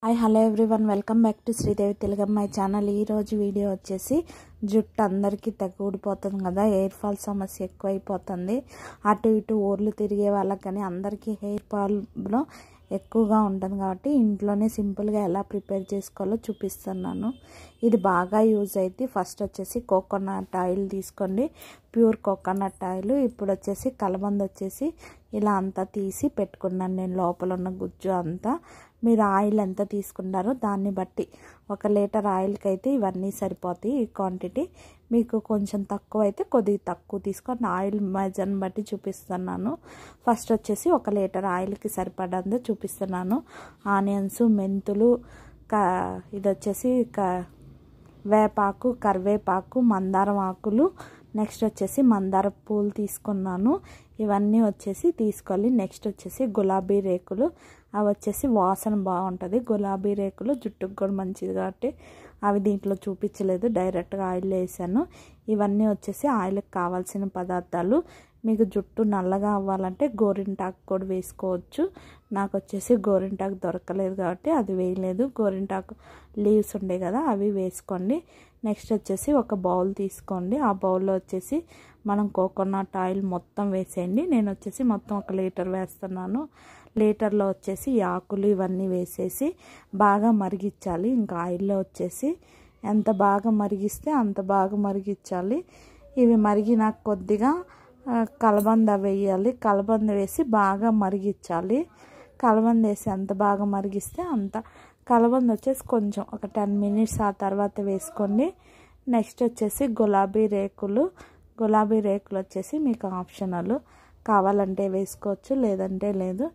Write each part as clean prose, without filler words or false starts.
Hi hello everyone welcome back to Sridevi తెలుగమ్మాయి channel. ఈరోజు video వచ్చేసి జుట్టు అందరికీ తెగ ఊడిపోతుంది కదా, హెయిర్ ఫాల్ సమస్య ఎక్కువైపోతుంది. అటు ఇటు ఊర్లు తిరిగే వాళ్ళకి కానీ అందరికీ హెయిర్ ఫాల్లో ఎక్కువగా ఉంటుంది కాబట్టి ఇంట్లోనే సింపుల్గా ఎలా ప్రిపేర్ చేసుకోవాలో చూపిస్తున్నాను. ఇది బాగా యూజ్ అయితే ఫస్ట్ వచ్చేసి కోకోనట్ ఆయిల్ తీసుకోండి, ప్యూర్ కోకోనట్ ఆయిల్. ఇప్పుడు వచ్చేసి కలబంద వచ్చేసి ఇలా అంతా తీసి పెట్టుకున్నాను నేను, లోపల ఉన్న గుజ్జు అంతా. మీరు ఆయిల్ ఎంత తీసుకుంటారో దాన్ని బట్టి 1 లీటర్ ఆయిల్కి అయితే ఇవన్నీ సరిపోతాయి. ఈ క్వాంటిటీ మీకు కొంచెం తక్కువ అయితే కొద్దిగా తక్కువ తీసుకొని ఆయిల్ మెజర్ని బట్టి చూపిస్తున్నాను. ఫస్ట్ వచ్చేసి 1 లీటర్ ఆయిల్కి సరిపడంత చూపిస్తున్నాను. ఆనియన్స్, మెంతులు, ఇది వచ్చేసి వేపాకు, కరివేపాకు, మందారం ఆకులు, నెక్స్ట్ వచ్చేసి మందార పూలు తీసుకున్నాను. ఇవన్నీ వచ్చేసి తీసుకోవాలి. నెక్స్ట్ వచ్చేసి గులాబీ రేకులు, అవి వచ్చేసి వాసన బాగుంటుంది. గులాబీ రేకులు జుట్టుకు కూడా మంచిది కాబట్టి అవి దీంట్లో చూపించలేదు, డైరెక్ట్గా ఆయిల్ వేసాను. ఇవన్నీ వచ్చేసి ఆయిల్కి కావాల్సిన పదార్థాలు. మీకు జుట్టు నల్లగా అవ్వాలంటే గోరింటాకు కూడా వేసుకోవచ్చు. నాకు వచ్చేసి గోరింటాకు దొరకలేదు కాబట్టి అది వేయలేదు. గోరింటాకు లీవ్స్ ఉండే కదా అవి వేసుకోండి. నెక్స్ట్ వచ్చేసి ఒక బౌల్ తీసుకోండి. ఆ బౌల్లో వచ్చేసి మనం కోకోనట్ ఆయిల్ మొత్తం వేసేయండి. నేను వచ్చేసి మొత్తం 1 లీటర్ వేస్తున్నాను. లీటర్లో వచ్చేసి ఆకులు ఇవన్నీ వేసేసి బాగా మరిగించాలి. ఇంకా ఆయిల్లో వచ్చేసి ఎంత బాగా మరిగిస్తే అంత బాగా మరిగించాలి. ఇవి మరిగినాక కొద్దిగా కలబంద వేయాలి. కలబంద వేసి బాగా మరిగించాలి. కలబంద వేసి ఎంత బాగా మరిగిస్తే అంత. కలబంద వచ్చేసి కొంచెం ఒక 10 మినిట్స్ ఆ తర్వాత వేసుకోండి. నెక్స్ట్ వచ్చేసి గులాబీ రేకులు. గులాబీ రేకులు వచ్చేసి మీకు ఆప్షనల్, కావాలంటే వేసుకోవచ్చు లేదంటే లేదు.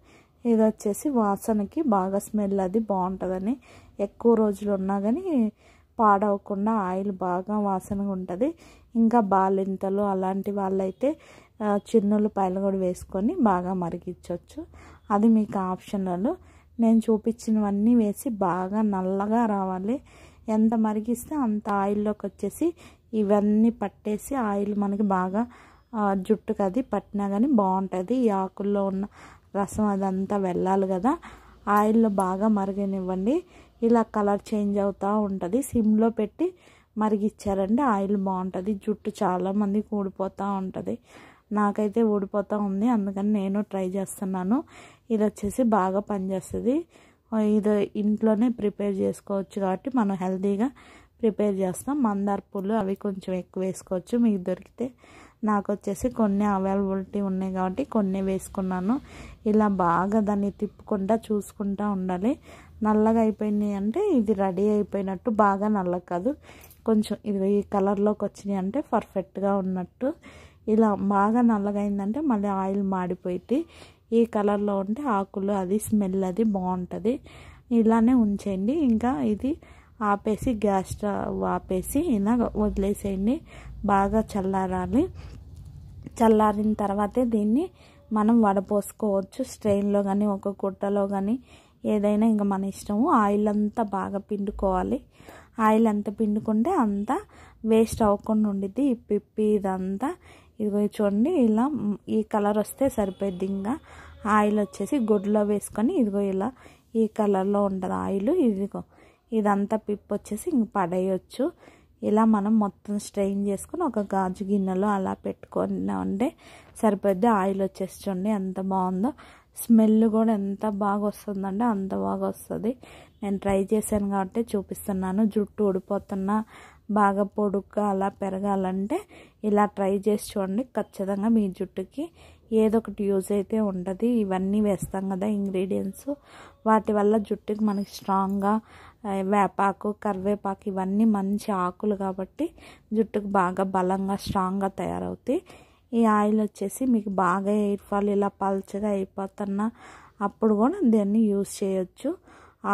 ఇది వచ్చేసి వాసనకి బాగా స్మెల్ అది బాగుంటుందని, ఎక్కువ రోజులు ఉన్నా కానీ పాడవకుండా ఆయిల్ బాగా వాసనగా ఉంటుంది. ఇంకా బాలింతలు అలాంటి వాళ్ళైతే చిన్నులు పైన కూడా వేసుకొని బాగా మరిగించవచ్చు. అది మీకు ఆప్షనల్. నేను చూపించినవన్నీ వేసి బాగా నల్లగా రావాలి. ఎంత మరిగిస్తే అంత ఆయిల్లోకి వచ్చేసి ఇవన్నీ పట్టేసి ఆయిల్ మనకి బాగా జుట్టుకు అది పట్టినా కానీ బాగుంటుంది. ఈ ఆకుల్లో ఉన్న రసం అదంతా వెళ్ళాలి కదా. ఆయిల్లో బాగా మరగనివ్వండి. ఇలా కలర్ చేంజ్ అవుతూ ఉంటుంది. సిమ్లో పెట్టి మరిగిచ్చారంటే ఆయిల్ బాగుంటుంది. జుట్టు చాలామందికి ఊడిపోతూ ఉంటుంది. నాకైతే ఊడిపోతూ ఉంది, అందుకని నేను ట్రై చేస్తున్నాను. ఇది వచ్చేసి బాగా పనిచేస్తుంది. ఇది ఇంట్లోనే ప్రిపేర్ చేసుకోవచ్చు కాబట్టి మనం హెల్తీగా ప్రిపేర్ చేస్తాం. మందార పూలు అవి కొంచెం ఎక్కువ వేసుకోవచ్చు మీకు దొరికితే. నాకు వచ్చేసి కొన్ని అవైలబిలిటీ ఉన్నాయి కాబట్టి కొన్ని వేసుకున్నాను. ఇలా బాగా దాన్ని తిప్పుకుంటా చూసుకుంటూ ఉండాలి. నల్లగా అయిపోయింది అంటే ఇది రెడీ అయిపోయినట్టు. బాగా నల్లగా కాదు, కొంచెం ఇది ఈ కలర్లోకి వచ్చినాయి అంటే పర్ఫెక్ట్గా ఉన్నట్టు. ఇలా బాగా నల్లగా అయిందంటే మళ్ళీ ఆయిల్ మాడిపోయి ఈ కలర్లో ఉంటే ఆకులు అది స్మెల్ అది బాగుంటుంది. ఇలానే ఉంచేయండి. ఇంకా ఇది ఆపేసి గ్యాస్ స్టవ్ ఆపేసి ఇలా వదిలేసేయండి. బాగా చల్లారాలి. చల్లారిన తర్వాతే దీన్ని మనం వడపోసుకోవచ్చు. స్ట్రెయిన్లో కానీ ఒక గుట్టలో కానీ ఏదైనా ఇంకా మన ఇష్టము. ఆయిల్ అంతా బాగా పిండుకోవాలి. ఆయిల్ ఎంత పిండుకుంటే అంత వేస్ట్ అవ్వకుండా ఉండిద్ది. ఈ పిప్పి ఇదంతా ఇదిగో చూడండి, ఇలా ఈ కలర్ వస్తే సరిపోద్ది. ఇంకా ఆయిల్ వచ్చేసి గుడ్లో వేసుకొని ఇదిగో ఇలా ఈ కలర్లో ఉంటుంది ఆయిల్. ఇదిగో ఇదంతా పిప్పి వచ్చేసి ఇంక పడేయచ్చు. ఇలా మనం మొత్తం స్ట్రెయిన్ చేసుకొని ఒక గాజు గిన్నెలో అలా పెట్టుకున్నామంటే సరిపోద్ది. ఆయిల్ వచ్చేసి చూడండి ఎంత బాగుందో. స్మెల్ కూడా ఎంత బాగా వస్తుందంటే అంత బాగా వస్తుంది. నేను ట్రై చేశాను కాబట్టి చూపిస్తున్నాను. జుట్టు ఊడిపోతున్నా బాగా పొడుగ్గా అలా పెరగాలంటే ఇలా ట్రై చేసి చూడండి. ఖచ్చితంగా మీ జుట్టుకి ఏదో ఒకటి యూజ్ అయితే ఉంటుంది. ఇవన్నీ వేస్తాం కదా ఇంగ్రీడియంట్స్, వాటి వల్ల జుట్టుకి మనకి స్ట్రాంగ్గా వేపాకు, కరివేపాకు ఇవన్నీ మంచి ఆకులు కాబట్టి జుట్టుకు బాగా బలంగా స్ట్రాంగ్గా తయారవుతాయి. ఈ ఆయిల్ వచ్చేసి మీకు బాగా హెయిర్ ఫాల్ ఇలా పల్చగా అయిపోతున్న అప్పుడు కూడా దీన్ని యూజ్ చేయొచ్చు.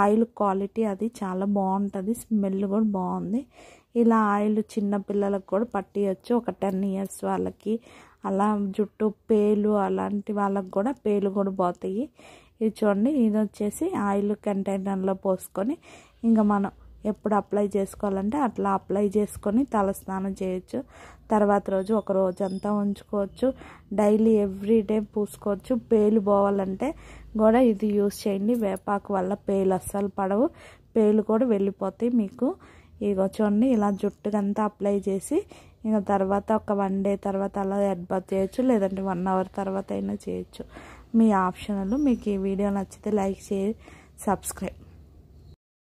ఆయిల్ క్వాలిటీ అది చాలా బాగుంటుంది. స్మెల్ కూడా బాగుంది. ఇలా ఆయిల్ చిన్న పిల్లలకు కూడా పట్టియచ్చు. ఒక 10 ఇయర్స్ వాళ్ళకి అలా జుట్టు పేలు అలాంటి వాళ్ళకి కూడా పేలు కూడా పోతాయి. ఇది చూడండి, ఇది వచ్చేసి ఆయిల్ కంటైనర్లో పోసుకొని ఇంకా మనం ఎప్పుడు అప్లై చేసుకోవాలంటే అట్లా అప్లై చేసుకొని తలస్నానం చేయొచ్చు. తర్వాత రోజు ఒక రోజంతా ఉంచుకోవచ్చు. డైలీ ఎవ్రీడే పూసుకోవచ్చు. పేలు పోవాలంటే కూడా ఇది యూస్ చేయండి. వేపాకు వల్ల పేలు అస్సలు పడవు, పేలు కూడా వెళ్ళిపోతాయి మీకు. ఇగో చూడండి ఇలా జుట్టుకంతా అప్లై చేసి ఇంకా తర్వాత ఒక 1 డే తర్వాత అలా హెడ్ బాత్ చేయొచ్చు, లేదంటే 1 అవర్ తర్వాత అయినా చేయొచ్చు. మీ ఆప్షనల్. మీకు ఈ వీడియో నచ్చితే లైక్ చేసి సబ్స్క్రైబ్.